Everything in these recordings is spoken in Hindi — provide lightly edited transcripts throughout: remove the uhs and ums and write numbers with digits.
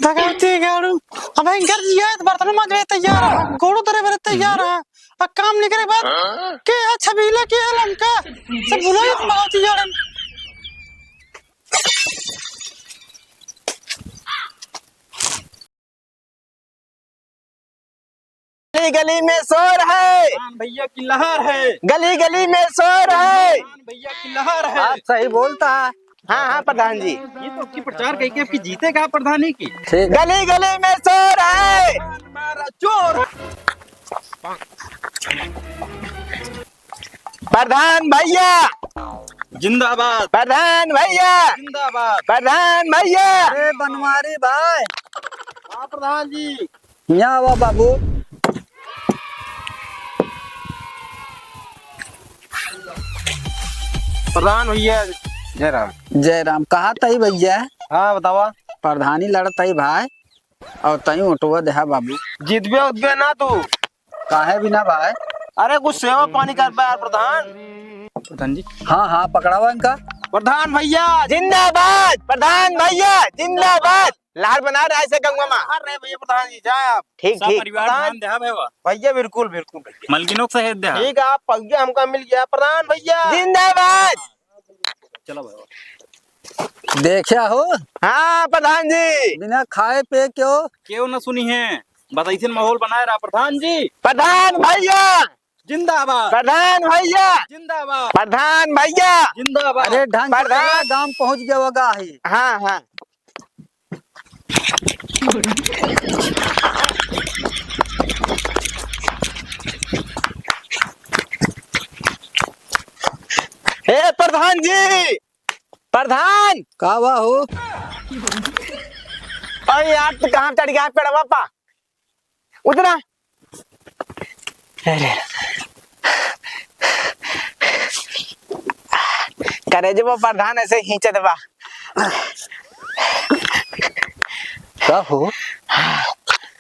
दगावती गाड़ू अब घर जिया बर्तन मांजने तैयार है गोड़ो तरे बरे तैयार है अब काम नहीं करे बाद के छबीला के लमका सब बुलाए तो दगावती गाड़ू गली गली में शोर है, भैया की लहर है। गली गली में शोर है। भैया की लहर है। आप सही बोलता है। हाँ हाँ प्रधान जी, ये तो आपकी प्रचार कही कि आपकी जीतेगा प्रधानी की। गली गली में शोर है। मारा चोर। प्रधान भैया जिंदाबाद, प्रधान भैया जिंदाबाद। प्रधान भैया। अरे बनवारी भाई, हाँ प्रधान जी। यहाँ आवा बाबू। प्रधान भैया जय राम। जय राम। कहा तई भैया? हाँ बतावा। प्रधानी लड़तई भाई और तई उठवा देहा बाबू। जीतबे उतबे ना तू। काहे बिना भाई? अरे कुछ सेवा पानी कर पाया प्रधान। प्रधान जी। हाँ हाँ पकड़ावा इनका। प्रधान भैया जिंदाबाद, प्रधान भैया जिंदाबाद। लाल बना रहा है गंगा माँ। अरे भैया प्रधान जी जाए आप। ठीक सब ठीक परिवार ध्यान दे भैया। बिल्कुल बिल्कुल भैया। मलकिनों से हेद दे। ठीक है, आप पगया हमका मिल गया प्रधान भैया। जिंदाबाद। चलो भैया। देखा हो हाँ प्रधान जी। बिना खाए पे क्यों न सुनी है, बताइए माहौल बनाए रहा प्रधान जी। प्रधान भैया जिंदाबाद, प्रधान भैया जिंदाबाद, प्रधान भैया जिंदाबाद। अरे ढंग से प्रधान। चला, गांव पहुंच गया होगा ही। हाँ हाँ ए प्रधान जी, प्रधान। का हुआ हो? अरे यार तू कहाँ चढ़ गया पेड़ पापा? उतना अरे करे जब वो प्रधान ऐसे खींचे बा। का हो?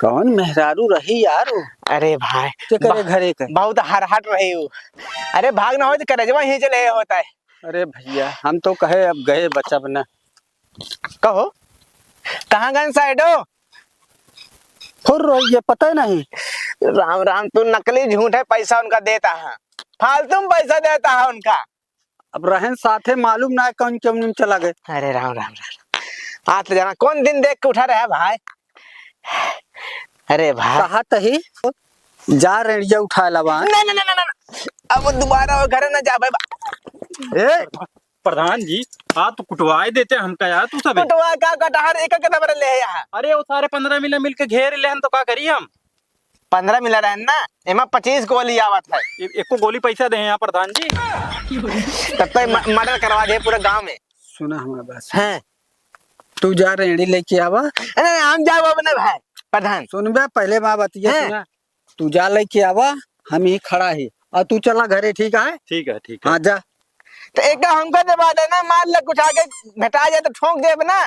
कौन मेहरारू रही यार वो? अरे भाई के करे घरे के? बहुत हरहट रही हूँ। अरे भाग ना हो तो करे जब यहीं चले होता है। अरे भैया हम तो कहे अब गए बच्चा बना। कहो कहाँ गन साइड हो? फुर ये पता ही नहीं। राम राम, तू नकली झूठ है, पैसा उनका देता है, फालतू में पैसा देता है उनका। अब रहन साथे मालूम ना है कौन क्यों चला गए। अरे राम राम राम, आज तो जाना कौन दिन देख के उठा रहा है भाई। अरे भाई कहा तही जा रेडिया उठा लवा। ना ना ना ना ना, अब दोबारा वो घर ना जा भाई। ए प्रधान जी आप तो कुटवाए देते हमका यार तू सब। तो का कटहर एक एक नंबर ले यहाँ। अरे वो सारे 15 मिले मिलके घेर ले हम तो का करिए हम। 15 मिला रहे ना, एमा 25 गोली आवत है। एको गोली पैसा दे यहाँ प्रधान जी। तब तक मर्डर करवा दे पूरे गांव में। सुना हमारा बात। हैं तू जा रेडी लेके आवा। अरे हम जाओ अपने भाई प्रधान। सुन बे पहले माँ बतिया हैं? सुना। तू जा लेके आवा, हम ही खड़ा है और तू चला घरे। ठीक है? ठीक है ठीक है। हाँ जा। तो एक हमको दबा देना, मार ले कुछ आगे भेटा जाए तो ठोक दे ना।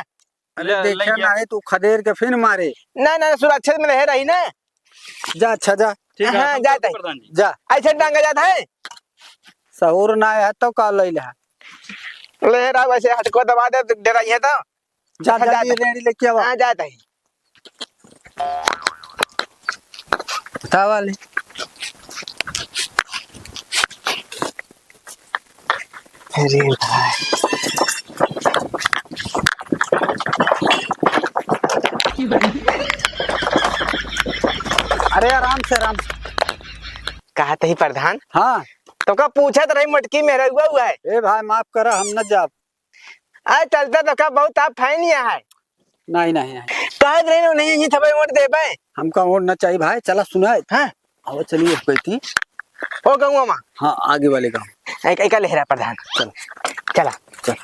अरे देखा ना है तू खदेर के फिर मारे। ना ना सुरक्षित में रह रही ना। जा अच्छा जा। ठीक है हाँ, जाता है। प्रधान जी। जा ऐसे डांगा जाता है सहूर ना है तो का ले ले। ले रहा वैसे हटको दबा दे डरा है तो जा जाता जल्दी है। रेडी लेके आवा। हाँ जाता है। बता वाले अरे भाई अरे आराम से आराम से। कहा ही प्रधान हाँ तो का पूछा तो रही मटकी में रहुआ हुआ है। ए भाई माफ करा हम न जा। आज चलता तो का बहुत आप फैन ही है। नहीं नहीं नहीं कहा रहे नहीं ये थपे वोट दे पाए। हमका वोट न चाहिए भाई। चला सुना है। हाँ अब चलिए कहती। ओ कहूँ माँ हाँ आगे वाले गाँव। एक ले रहा प्रधान। चल चला चल।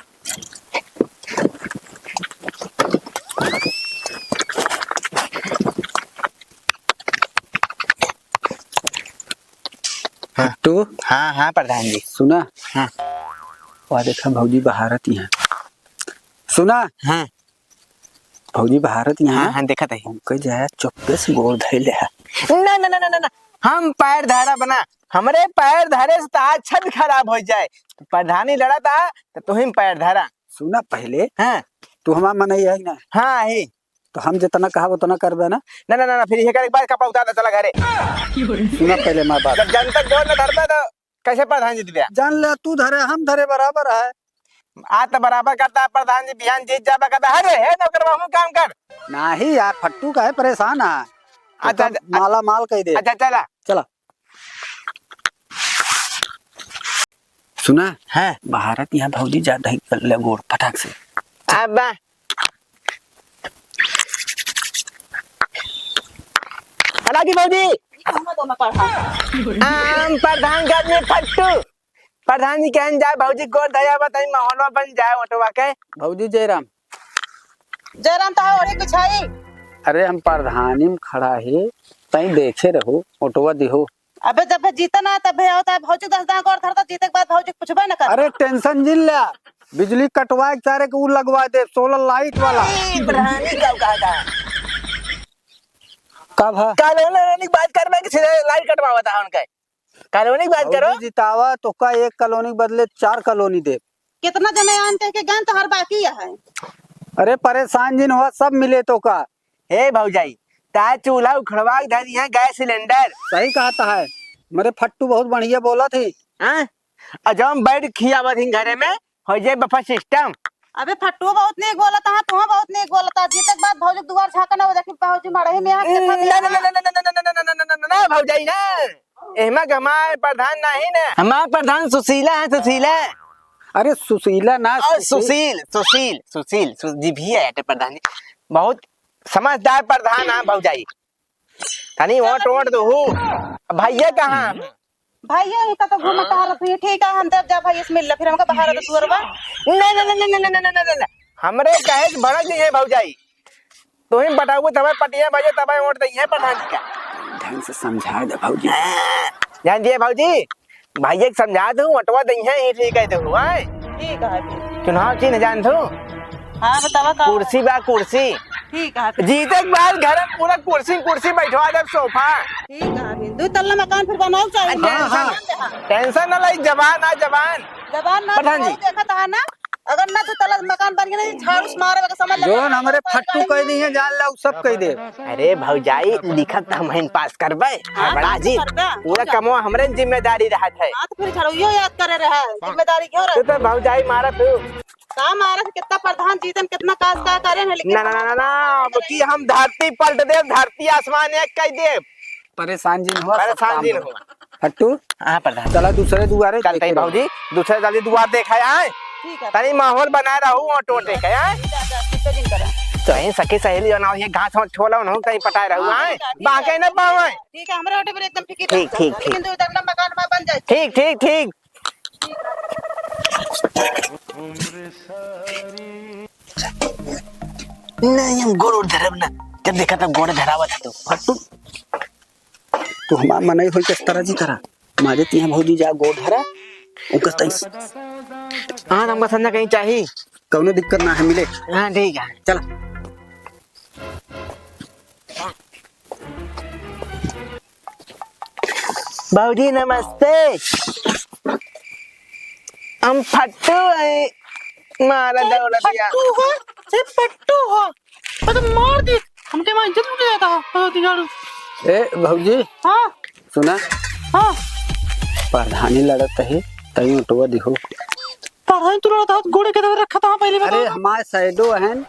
तो हाँ हाँ प्रधान जी सुना। हाँ वहाँ देखा भौजी बहारत यहाँ। सुना हाँ भौजी बहारत हाँ यहाँ। हाँ देखा था। हमके जाए चुप्पे से गोल धैले है। ना ना ना ना ना, हम पैर धारा बना, हमरे पैर धारे से तो छत खराब हो जाए। तो प्रधानी लड़ा था तो तुम पैर धारा। सुना पहले हाँ तू हमारा मन है ना। हाँ ही तो हम जितना कहा उतना करबे ना। ना ना ना फिर ये करे बाद कपड़ा उतार दे चला घरे। सुना पहले मैं बात। जब जन तक गोड़ न धरबे तो कैसे प्रधान जीत गया? जान ले तू धरे हम धरे बराबर है। आज तो बराबर करता है प्रधान जी, बिहान जीत जाबा कहता अरे है तो करवाऊं काम कर। नहीं यार फट्टू का है परेशान है। अच्छा, माला माल कह दे। अच्छा चला चला सुना है भारत यहाँ भौजी ज्यादा ही कर ले गोड़ फटाक से। अब अलाकी भौजी प्रधान का आदमी फट्टू प्रधान जी कहन जाए भौजी गोड़ दया बताई माहौल बन जाए ऑटोवा के। भौजी जयराम जयराम तो और कुछ है। अरे हम प्रधानी में खड़ा है तई देखे रहो ऑटोवा दिहो। अबे जब जीता ना तब होता है भौजी 10 दांग और धरता जीते के बाद भौजी पूछबे ना कर। अरे टेंशन जिल ला बिजली कटवाए चारे के उ लगवा दे सोलर लाइट वाला। प्रधान जी कब कहा था कब है कॉलोनी बात करबे कि सीधे लाइट कटवावा था उनके कॉलोनी बात करो। भौजी जितावा तो का एक कॉलोनी बदले 4 कॉलोनी दे। कितना जने आनते के गन तो हर बाकी है। अरे परेशान जिन हुआ सब मिले तो का। हे भौजाई ता चूल्हा उखड़वा के धर दिया गैस सिलेंडर। सही कहता है मेरे फट्टू बहुत बढ़िया बोला थी। हां और जब हम बैठ खियावत ही घरे में हो जाए बफर सिस्टम। अबे फट्टू बहुत नेक बोला था तू बहुत नेक बोला था जीते के बाद भौजी दुआर झाका ना हो जाके भौजी मड़ही में आ ना भौजाई ना एमा हमारे प्रधान नहीं ना हमारे प्रधान सुशीला है सुशीला। अरे सुशीला ना और सुशील सुशील सुशील जी भी है प्रधान जी बहुत समझदार प्रधान है भौजाई। तनी वोट वोट दो भैया कहाँ भैया ही का तो घूमता है रही ठीक है हम देव जा भाई इसमें मिल फिर हमका बाहर तो तुरवा नहीं हमरे कहे बड़ा जी है भौजाई तो ही बताओ तब पटिया बजे तब वोट दी है प्रधान जी का। ढंग से समझा दे भौजी। जान दिए भौजी भैया समझा दू वोटवा दी है ही ठीक है तो ठीक है चुनाव चिन्ह जान दू। हां बतावा का कुर्सी बा कुर्सी ठीक है जीते के बाद घर में पूरा कुर्सी कुर्सी बैठवा दे सोफा। ठीक है 2 तल्ला मकान फिर बनाओ चाहिए। टेंशन ना लाई जवान आ जवान जवान ना प्रधान जी देखा था ना अगर ना 2 तल्ला मकान बन गया झाड़ू से मारे का समझ ले जो हमारे फट्टू कह दी है जान ला सब कह दे। अरे भौजाई लिखत हम पास करबे बड़ा जी पूरा कमवा हमरे जिम्मेदारी रहत है। हां तो फिर झाड़ू यो याद करे रहा है जिम्मेदारी क्यों तू रहा तो भौजाई मारा तू काम आ रहा कितना प्रधान जीतन कितना काज का करे हैं लेकिन ना ना ना ना अब की हम धरती पलट दे धरती आसमान एक कह दे परेशान जिन हुआ परेशान दिन हुआ फट्टू। हां प्रधान चला दूसरे दुआरे चलते ही भौजी दूसरे जल्दी दुआर देखा आए ठीक है तनी माहौल बनाए रहू ऑटो देखे आए दिन करा कहीं सखी सहेली बनाओ ये घास और छोला न कहीं पटाए रहू आए बाकी न पावे। ठीक है हमारे ऑटो पर एकदम फिक्र ठीक ठीक ठीक लेकिन 2 तल्ला मकान में बन जाए। ठीक ठीक ठीक नहीं हम गोड़ धरब ना जब देखा तब गोड़ धरावा था तो फट्टू तू हमार मनाई होई किस तरह जी करा मारे तिया भौजी जा गोड़ धरा उनका तई हाँ हमको समझना कहीं चाहिए कौनो दिक्कत ना है मिले। हाँ ठीक है चल भाजी नमस्ते हम फट्टू है मारा दौलतिया पट्टू हो सिर्फ पट्टू हो तो मार दी हमके वहां इज्जत उठ जाता है झाड़ू। ए भौजी हां सुना हां प्रधानी लड़त है तई ऑटोवा दिहो। पढ़ाई तू लड़ा था घोड़े के तरह रखा था पहले अरे हमारे साइडो हन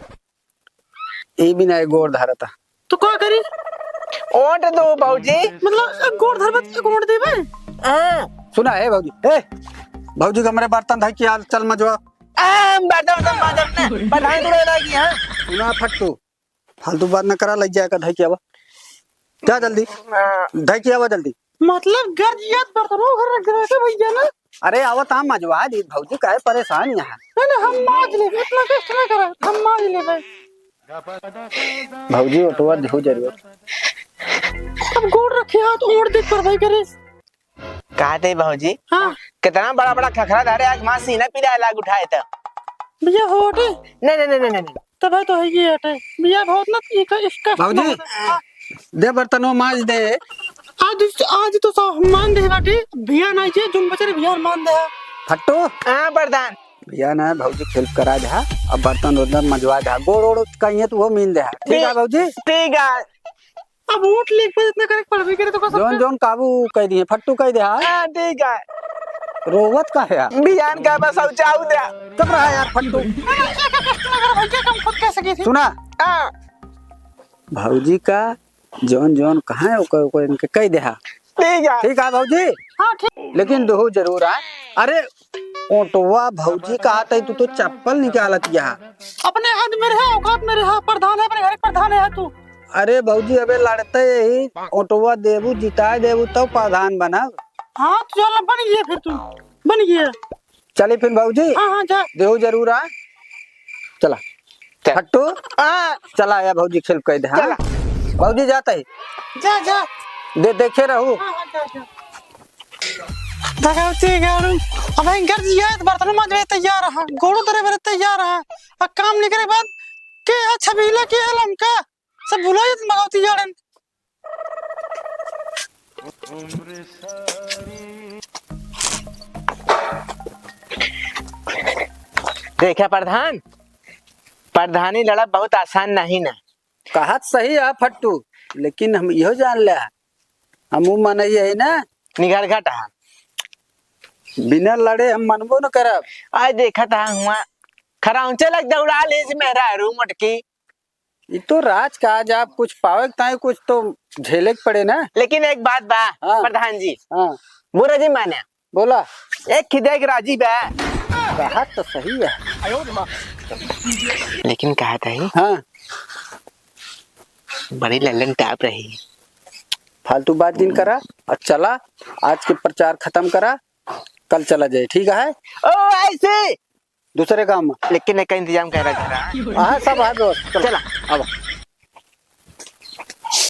ए बिना गोड़ धरता तो क्या करी ओट दो भाजी मतलब गोड़ धरबत के गोड़ देबे। हां सुना है भौजी ए भौजी का मेरे बर्तन धइ के चल मजवा बर्तन माजब ना प्रधान तू लड़ा की। हां सुना फट्टू फालतू बात न करा लग जाएगा धइ के आवा जा जल्दी धइ के आवा जल्दी। मतलब गर्जियत बर्तनों घर रख रहे थे भैया ना। अरे आवत हम मजवा दी भौजी काहे परेशान यहाँ। नहीं हम माज ले इतना कष्ट ना करा हम माज ले भाई भौजी ऑटोवा दिहो जरूर। अब गोड़ रखे हाथ ओढ़ देख पर भाई करे कहते भाजी हां कितना बड़ा बड़ा खखरा धरे आज मां सीना पिला लाग उठाए तो भैया होटे नहीं नहीं नहीं नहीं तो भाई तो है ये हटे भैया बहुत ना इसका भौजी दे बर्तनों माज दे। आज तो सब मान दे बाटे भैया नहीं जे जुन बचरे भैया मान दे फट्टू हां प्रधान भैया ना भौजी खेल करा दे अब बर्तन वर्तन मंजवा दे गोड़ ओड़ कहीं तो वो मीन दे ठीक है भौजी ठीक है अब वोट लिख पे इतना करे पढ़ भी करे तो कसम जोन जोन काबू कह दिए फट्टू कह दे हाँ ठीक है रोवत का है यार बियान का बस शौचाऊ दे चुप रहा यार फट्टू क्या कष्ट लगा भाई क्या कम खुद कैसे की थी सुना हाँ भौजी का जोन जोन कहाँ है वो इनके कह दे ठीक है भौजी हाँ ठीक लेकिन दो जरूर है अरे ओटवा भौजी का आता है तू तो चप्पल निकालत यहाँ अपने हाथ में रहे औकात में रहे प्रधान है अपने घर के प्रधान है तू अरे भौजी अबे लड़ते यही ओटवा देबू जिताए देबू तब प्रधान बना हाँ तो चल बन गया फिर तू बन गया चले फिर भौजी हाँ हाँ जा देहू जरूर आ चला फट्टू हाँ चला आया भौजी खेल कह दे हाँ? भौजी जाता है जा जा देखे रहू हाँ हाँ जा जा देखो ठीक है अब हैंकर जी है बर्तन मांजने तैयार है गोड़ो तेरे मेरे तैयार है अब काम नहीं करे बाद के अच्छा बीला के अलम का सब भुलाए तुम मगावती यारन देखा प्रधान प्रधानी लड़ा बहुत आसान नहीं ना कहत सही है फट्टू लेकिन हम यो जान ले हम मन है ना निगार घाटा बिना लड़े हम मनबो न करब आज देखा था हुआ खराउंचे लग दौड़ा ले से मेरा रू मटकी ये तो राज का आज आप कुछ पावे ताए कुछ तो झेले के पड़े ना लेकिन एक बात बा हाँ। प्रधान जी हाँ बुरा जी माने बोला एक खिदे के राजी बा कहत तो सही है लेकिन कहा था ही हाँ बड़ी लल्लन टाप रही फालतू बात दिन करा और चला आज के प्रचार खत्म करा कल चला जाए ठीक है ओ ऐसे दूसरे काम में लेकिन एक इंतजाम कर रहा हाँ सब आ दोस्त चला अब